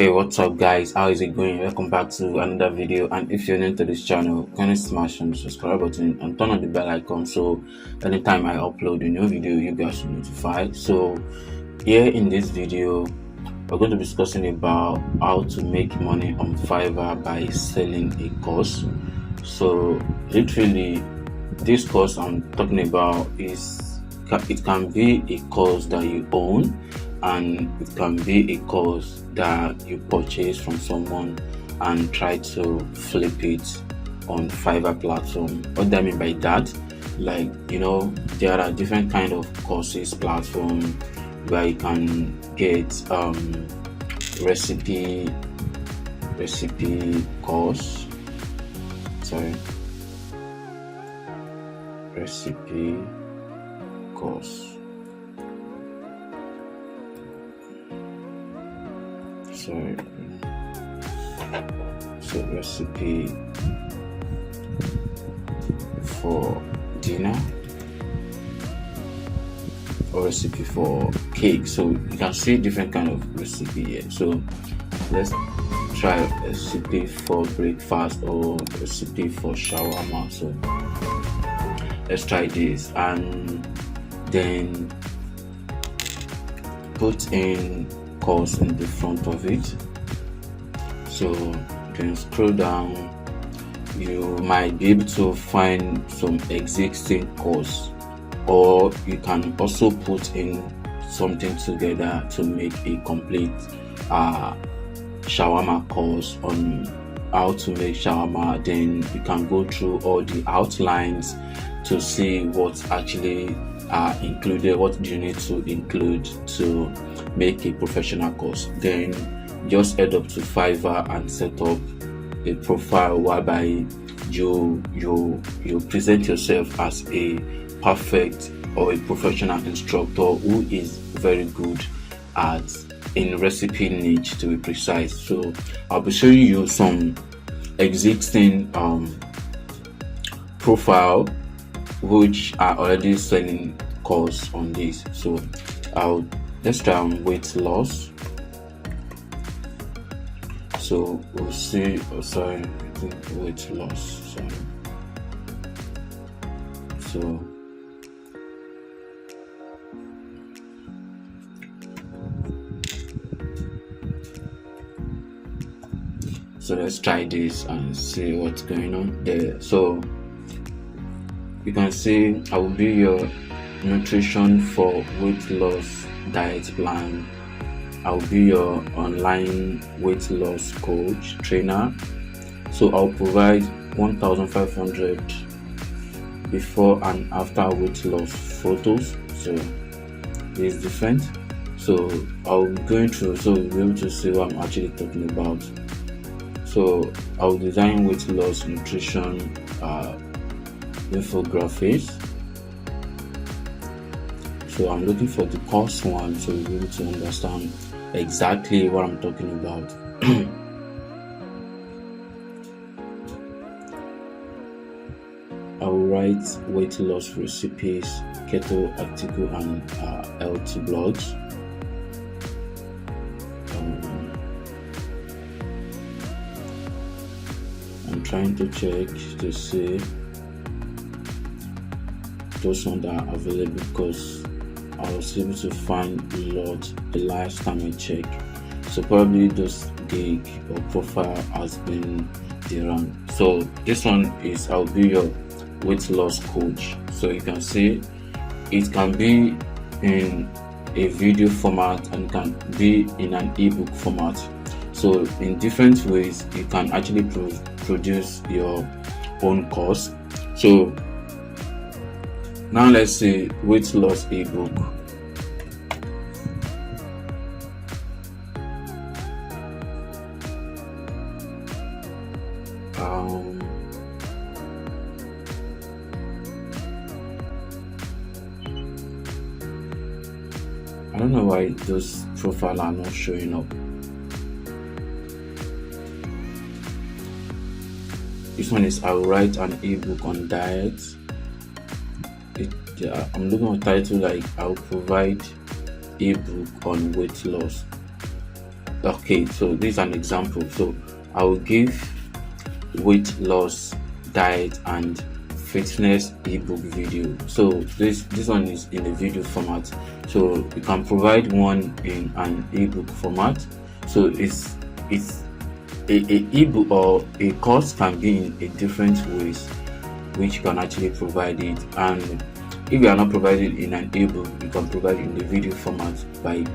Hey, what's up guys, how is it going? Welcome back to another video, and if you're new to this channel, kindly smash on the subscribe button and turn on the bell icon so anytime I upload a new video you guys will be notified. So here in this video we're going to be discussing about how to make money on Fiverr by selling a course. So literally this course I'm talking about it can be a course that you own, and it can be a course that you purchase from someone and try to flip it on Fiverr platform. What do I mean by that? Like, there are different kind of courses platform where you can get recipe course. Recipe course. So recipe for dinner or recipe for cake. So you can see different kind of recipe here. So let's try a recipe for breakfast or recipe for shawarma. So let's try this and then put in course in the front of it. So then scroll down, you might be able to find some existing course, or you can also put in something together to make a complete shawarma course on how to make shawarma. Then you can go through all the outlines to see what's actually included, what do you need to include to make a professional course. Then just head up to Fiverr and set up a profile whereby you present yourself as a perfect or a professional instructor who is very good at in recipe niche, to be precise. So I'll be showing you some existing profile which are already selling course on this. So let's try on weight loss. So we'll see, weight loss. So let's try this and see what's going on there. So you can see I will be your nutrition for weight loss diet plan. I'll be your online weight loss coach trainer. So I'll provide 1,500 before and after weight loss photos. So it's different. So I'll be going through, so you'll be able to see what I'm actually talking about. So I'll design weight loss nutrition infographics. So I'm looking for the course one, so you'll be able to understand exactly what I'm talking about. I will write weight loss recipes, keto article, and health blogs. I'm trying to check to see those ones that are available, because I was able to find a lot the last time I checked. So probably this gig or profile has been around. So this one is I'll be your weight loss coach. So you can see it can be in a video format and it can be in an ebook format. So in different ways you can actually produce your own course. So now let's see weight loss ebook. I don't know why those profiles are not showing up. This one is I'll write an ebook on diet. I'm looking at title like I'll provide ebook on weight loss. Okay, so this is an example. So I will give weight loss, diet, and fitness ebook video. So this one is in a video format. So you can provide one in an ebook format. So it's a ebook or a course can be in a different ways which you can actually provide it. And if you are not provided in an ebook, you can provide it in the video format by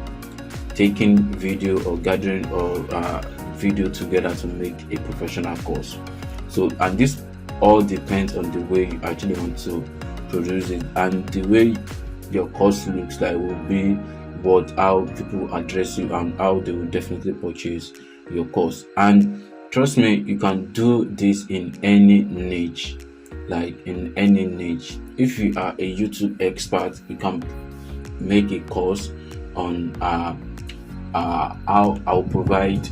taking video or gathering or video together to make a professional course. So, and this all depends on the way you actually want to produce it, and the way your course looks like will be how people address you and how they will definitely purchase your course. And trust me, you can do this in any niche, like in any niche. If you are a YouTube expert, you can make a course on how I'll provide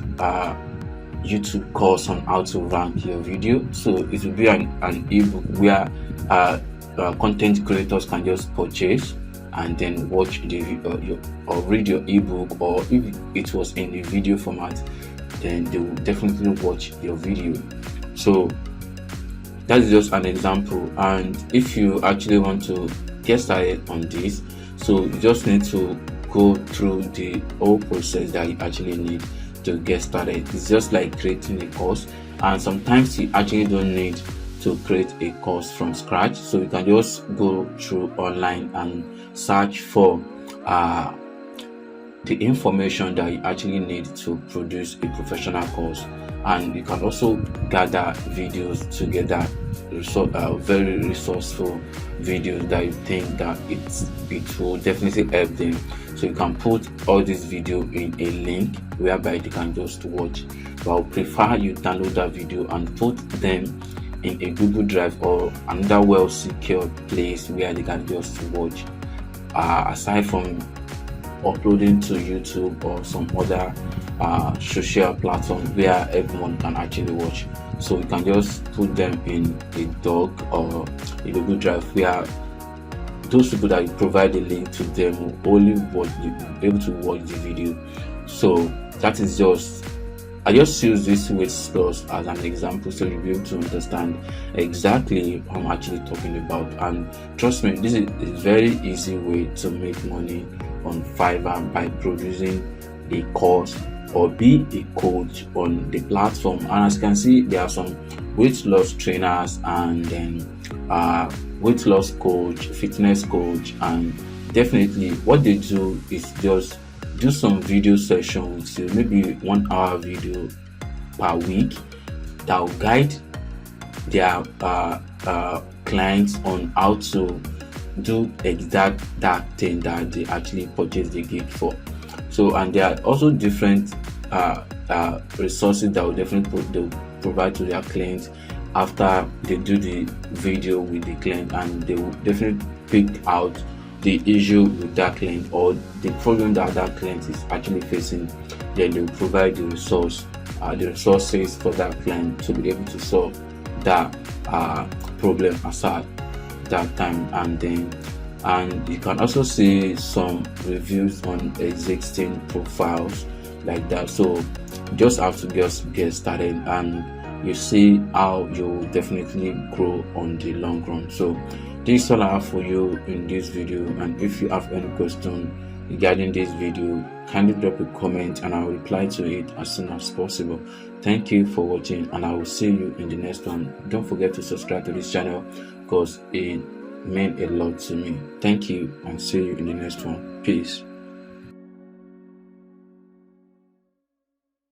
YouTube course on how to rank your video. So it will be an ebook where content creators can just purchase and then watch or read your ebook, or if it was in a video format, then they will definitely watch your video. So that's just an example. And if you actually want to get started on this, so you just need to go through the whole process that you actually need to get started. It's just like creating a course, and sometimes you actually don't need to create a course from scratch. So you can just go through online and search for the information that you actually need to produce a professional course. And you can also gather videos together, very resourceful videos that you think that it will definitely help them. So you can put all this video in a link whereby they can just watch. But I would prefer you download that video and put them in a Google Drive or another well secured place where they can just watch, aside from uploading to YouTube or some other social platform where everyone can actually watch. So you can just put them in a doc or a Google Drive where those people that you provide a link to them will only be able to watch the video. So that is I just use this weight loss as an example so you'll be able to understand exactly what I'm actually talking about. And trust me, this is a very easy way to make money on Fiverr by producing a course or be a coach on the platform. And as you can see, there are some weight loss trainers and then weight loss coach, fitness coach, and definitely what they do is just do some video session with you, maybe 1 hour video per week that will guide their clients on how to do that thing that they actually purchase the gift for. So, and there are also different resources that will definitely they'll provide to their clients after they do the video with the client, and they will definitely pick out the issue with that client or the problem that that client is actually facing. Then they will provide the resources for that client to be able to solve that problem aside that time. And you can also see some reviews on existing profiles like that. So you just have to just get started, and you see how you definitely grow on the long run. So this is all I have for you in this video, and if you have any question regarding this video, kindly drop a comment and I'll reply to it as soon as possible. Thank you for watching, and I will see you in the next one. Don't forget to subscribe to this channel because it meant a lot to me. Thank you, and see you in the next one. Peace.